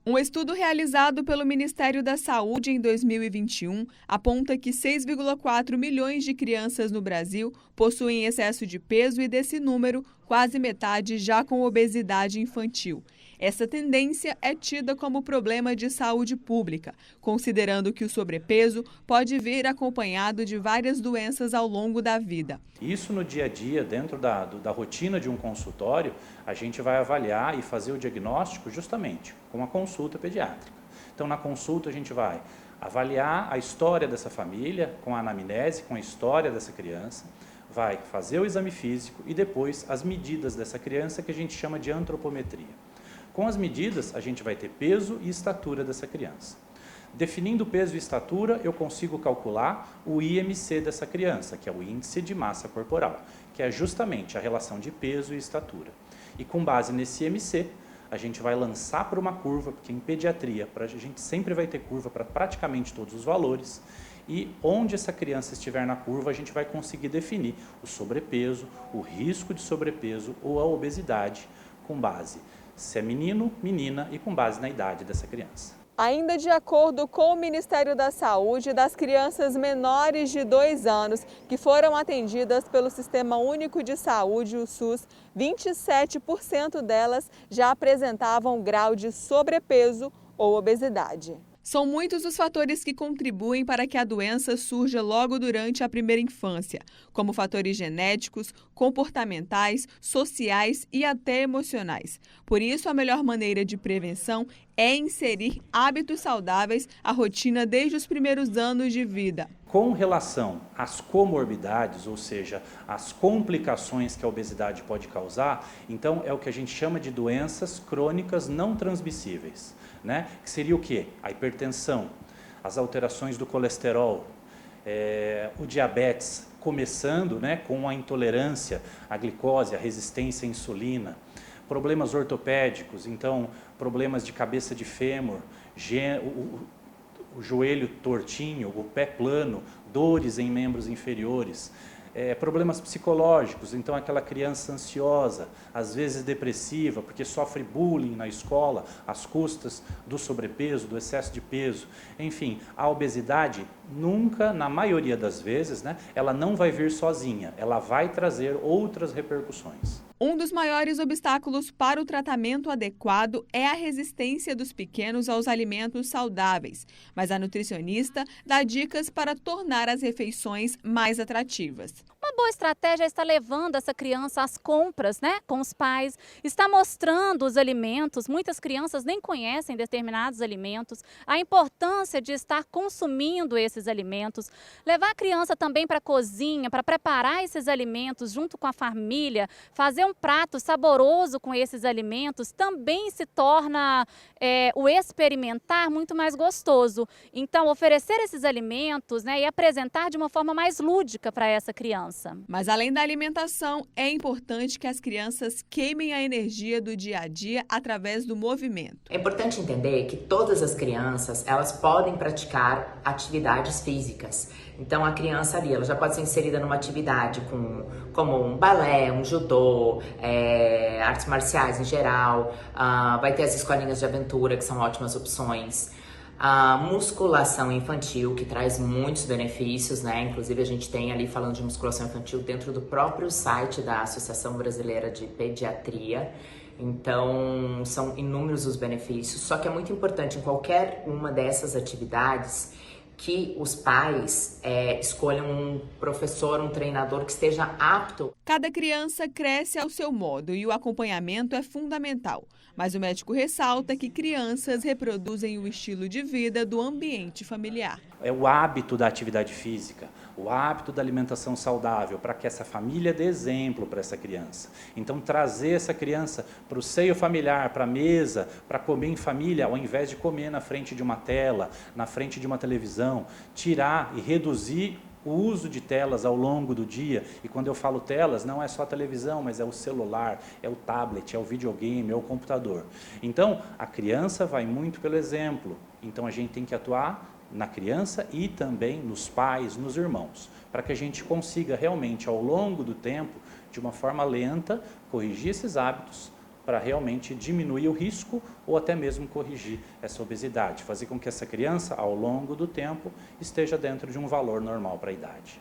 Um estudo realizado pelo Ministério da Saúde em 2021 aponta que 6,4 milhões de crianças no Brasil possuem excesso de peso e, desse número, quase metade já com obesidade infantil. Essa tendência é tida como problema de saúde pública, considerando que o sobrepeso pode vir acompanhado de várias doenças ao longo da vida. Isso no dia a dia, dentro da rotina de um consultório, a gente vai avaliar e fazer o diagnóstico justamente com a consulta pediátrica. Então, na consulta, a gente vai avaliar a história dessa família, com a anamnese, com a história dessa criança, vai fazer o exame físico e depois as medidas dessa criança, que a gente chama de antropometria. Com as medidas, a gente vai ter peso e estatura dessa criança. Definindo peso e estatura, eu consigo calcular o IMC dessa criança, que é o índice de massa corporal, que é justamente a relação de peso e estatura. E com base nesse IMC, a gente vai lançar para uma curva, porque em pediatria a gente sempre vai ter curva para praticamente todos os valores, e onde essa criança estiver na curva, a gente vai conseguir definir o sobrepeso, o risco de sobrepeso ou a obesidade, com base se é menino, menina e com base na idade dessa criança. Ainda de acordo com o Ministério da Saúde, das crianças menores de 2 anos que foram atendidas pelo Sistema Único de Saúde, o SUS, 27% delas já apresentavam grau de sobrepeso ou obesidade. São muitos os fatores que contribuem para que a doença surja logo durante a primeira infância, como fatores genéticos, comportamentais, sociais e até emocionais. Por isso, a melhor maneira de prevenção é inserir hábitos saudáveis à rotina desde os primeiros anos de vida. Com relação às comorbidades, ou seja, às complicações que a obesidade pode causar, então é o que a gente chama de doenças crônicas não transmissíveis, né? Que seria o quê? A hipertensão, as alterações do colesterol, o diabetes, começando, né, com a intolerância à glicose, a resistência à insulina, problemas ortopédicos, então problemas de cabeça de fêmur, o joelho tortinho, o pé plano, dores em membros inferiores, problemas psicológicos, então aquela criança ansiosa, às vezes depressiva, porque sofre bullying na escola, às custas do sobrepeso, do excesso de peso. Enfim, a obesidade nunca, na maioria das vezes, né, ela não vai vir sozinha, ela vai trazer outras repercussões. Um dos maiores obstáculos para o tratamento adequado é a resistência dos pequenos aos alimentos saudáveis, mas a nutricionista dá dicas para tornar as refeições mais atrativas. Uma boa estratégia é estar levando essa criança às compras, né, com os pais, está mostrando os alimentos. Muitas crianças nem conhecem determinados alimentos, a importância de estar consumindo esses alimentos, levar a criança também para a cozinha, para preparar esses alimentos junto com a família, fazer um prato saboroso com esses alimentos, também se torna o experimentar muito mais gostoso. Então, oferecer esses alimentos, né, e apresentar de uma forma mais lúdica para essa criança. Mas além da alimentação, é importante que as crianças queimem a energia do dia a dia através do movimento. É importante entender que todas as crianças, elas podem praticar atividades físicas. Então a criança ali, ela já pode ser inserida numa atividade como um balé, um judô, artes marciais em geral, vai ter as escolinhas de aventura, que são ótimas opções. A musculação infantil, que traz muitos benefícios, né? Inclusive a gente tem ali, falando de musculação infantil, dentro do próprio site da Associação Brasileira de Pediatria. Então, são inúmeros os benefícios, só que é muito importante em qualquer uma dessas atividades que os pais escolham um professor, um treinador que esteja apto. Cada criança cresce ao seu modo e o acompanhamento é fundamental. Mas o médico ressalta que crianças reproduzem o estilo de vida do ambiente familiar. É o hábito da atividade física, o hábito da alimentação saudável, para que essa família dê exemplo para essa criança. Então, trazer essa criança para o seio familiar, para a mesa, para comer em família, ao invés de comer na frente de uma tela, na frente de uma televisão, tirar e reduzir o uso de telas ao longo do dia. E quando eu falo telas, não é só a televisão, mas é o celular, é o tablet, é o videogame, é o computador. Então, a criança vai muito pelo exemplo. Então, a gente tem que atuar na criança e também nos pais, nos irmãos, para que a gente consiga realmente, ao longo do tempo, de uma forma lenta, corrigir esses hábitos para realmente diminuir o risco ou até mesmo corrigir essa obesidade, fazer com que essa criança, ao longo do tempo, esteja dentro de um valor normal para a idade.